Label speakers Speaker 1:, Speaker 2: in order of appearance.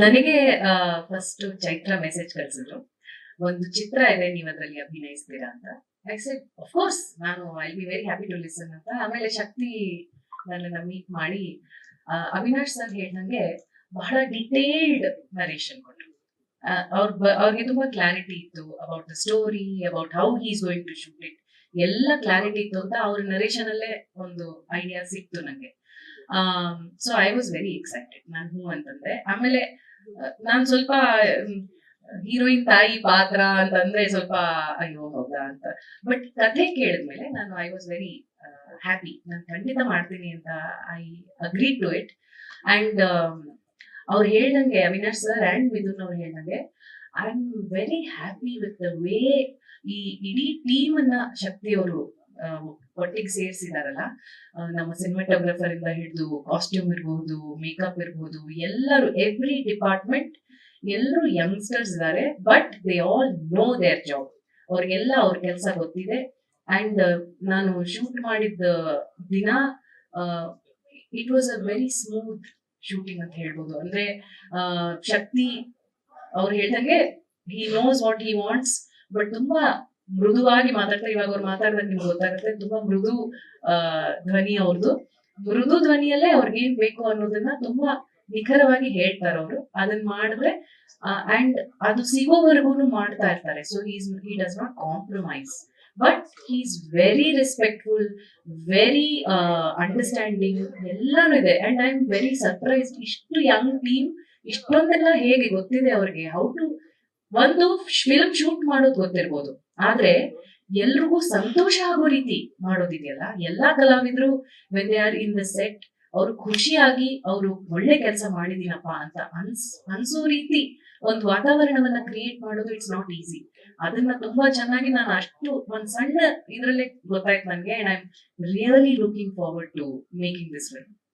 Speaker 1: ನನಗೆ first Chaitra message ಕಳ್ಸಿದ್ರು. ಒಂದು ಚಿತ್ರ ಇದೆ, ನೀವ್ ಅದ್ರಲ್ಲಿ ಅಭಿನಯಿಸ್ತೀರಾ ಅಂತ. ಐ ಸೆಡ್ ಆಫ್ ಕೋರ್ಸ್, ನಾನು I be very happy to listen ಅಂತ. ಆಮೇಲೆ ಶಕ್ತಿ ನನ್ನನ್ನ ಮೀಟ್ ಮಾಡಿ ಅವಿನಾಶ್ ಸರ್ ಹೇಳ್ದಂಗೆ ಬಹಳ ಡಿಟೇಲ್ಡ್ ನರೇಷನ್ ಕೊಟ್ರು. ಅವ್ರಿಗೆ ತುಂಬಾ ಕ್ಲಾರಿಟಿ ಇತ್ತು about the story, about how he is going to shoot it. ಎಲ್ಲ ಕ್ಲಾರಿಟಿ ಇತ್ತು ಅಂತ ಅವ್ರ ನರೇಷನ್ ಅಲ್ಲೇ ಒಂದು ಐಡಿಯಾ ಸಿಕ್ತು ನಂಗೆ. So I was very excited. ನಾನು ಹೂ ಅಂತಂದೆ. ಆಮೇಲೆ ನಾನ್ ಸ್ವಲ್ಪ ಹೀರೋಯಿನ್ ತಾಯಿ ಪಾತ್ರ ಅಂತಂದ್ರೆ ಸ್ವಲ್ಪ ಅಯ್ಯೋ ಹೌದಾ ಅಂತ. ಬಟ್ ಕಥೆ ಕೇಳಿದ್ಮೇಲೆ ನಾನು ಐ ವಾಸ್ ವೆರಿ ಹ್ಯಾಪಿ. ನಾನು ಖಂಡಿತ ಮಾಡ್ತೀನಿ ಅಂತ I agree to it. And ಅವ್ರು ಹೇಳ್ದಂಗೆ, ಅವಿನಾಶ್ ಸರ್ ಅಂಡ್ ಮಿಥುನ್ ಅವ್ರು ಹೇಳ್ದಂಗೆ, I am very happy with the way ಈ ಇಡೀ ಟೀಮ್ ಅನ್ನ ಶಕ್ತಿ ಅವರು ಒಟ್ಟಿಗೆ ಸೇರಿಸಿದಾರಲ್ಲ. ನಮ್ಮ ಸಿನಿಮಾಟೋಗ್ರಫರ್ ಇಂದ ಹಿಡಿದು ಕಾಸ್ಟ್ಯೂಮ್ ಇರ್ಬಹುದು, ಮೇಕಪ್ ಇರ್ಬಹುದು, ಎಲ್ಲರೂ ಎವ್ರಿ ಡಿಪಾರ್ಟ್ಮೆಂಟ್ ಎಲ್ಲರೂ ಯಂಗ್ಸ್ಟರ್ಸ್ ಇದ್ದಾರೆ. But they all know there job. ಅವ್ರಿಗೆಲ್ಲ ಅವ್ರ ಕೆಲಸ ಗೊತ್ತಿದೆ. ಅಂಡ್ ನಾನು ಶೂಟ್ ಮಾಡಿದ ದಿನ it was a very smooth shooting ಅಂತ ಹೇಳ್ಬೋದು. ಅಂದ್ರೆ ಶಕ್ತಿ ಅವ್ರು ಹೇಳ್ದಂಗೆ he knows what he wants, but ತುಂಬಾ ಮೃದುವಾಗಿ ಮಾತಾಡ್ತಾರೆ. ಇವಾಗ ಅವ್ರು ಮಾತಾಡಿದಾಗ ನಿಮ್ಗೆ ಗೊತ್ತಾಗುತ್ತೆ, ತುಂಬಾ ಮೃದು ಧ್ವನಿ ಅವ್ರದ್ದು. ಮೃದು ಧ್ವನಿಯಲ್ಲೇ ಅವ್ರಿಗೆ ಏನ್ ಬೇಕು ಅನ್ನೋದನ್ನ ತುಂಬಾ ನಿಖರವಾಗಿ ಹೇಳ್ತಾರೆ ಅವರು. ಅದನ್ನ ಮಾಡಿದ್ರೆ ಅಂಡ್ ಅದು ಸಿಗೋವರೆಗೂ ಮಾಡ್ತಾ ಇರ್ತಾರೆ. So he does not compromise, but he is very respectful, very understanding, ಎಲ್ಲಾನು ಇದೆ. And I am very surprised, ಇಷ್ಟು ಯಂಗ್ ಟೀಮ್ ಇಷ್ಟೊಂದೆಲ್ಲ ಹೇಗೆ ಗೊತ್ತಿದೆ ಅವ್ರಿಗೆ. ಹೌ ಟು ಒಂದು ಫಿಲ್ಮ್ ಶೂಟ್ ಮಾಡೋದು ಗೊತ್ತಿರ್ಬೋದು, ಆದ್ರೆ ಎಲ್ರಿಗೂ ಸಂತೋಷ ಆಗೋ ರೀತಿ ಮಾಡೋದಿದೆಯಲ್ಲ. ಎಲ್ಲಾ ಕಲಾವಿದ್ರು when they are in the set, ಅವ್ರು ಖುಷಿಯಾಗಿ ಅವರು ಒಳ್ಳೆ ಕೆಲಸ ಮಾಡಿದೀನಪ್ಪ ಅಂತ ಅನ್ಸೋ ರೀತಿ ಒಂದು ವಾತಾವರಣವನ್ನ ಕ್ರಿಯೇಟ್ ಮಾಡೋದು ಇಟ್ಸ್ ನಾಟ್ ಈಸಿ. ಅದನ್ನ ತುಂಬಾ ಚೆನ್ನಾಗಿ ನಾನು ಅಷ್ಟು ಒಂದ್ ಸಣ್ಣ ಇದ್ರಲ್ಲೇ ಗೊತ್ತಾಯ್ತು ನನ್ಗೆ. And I am really looking forward to making this film.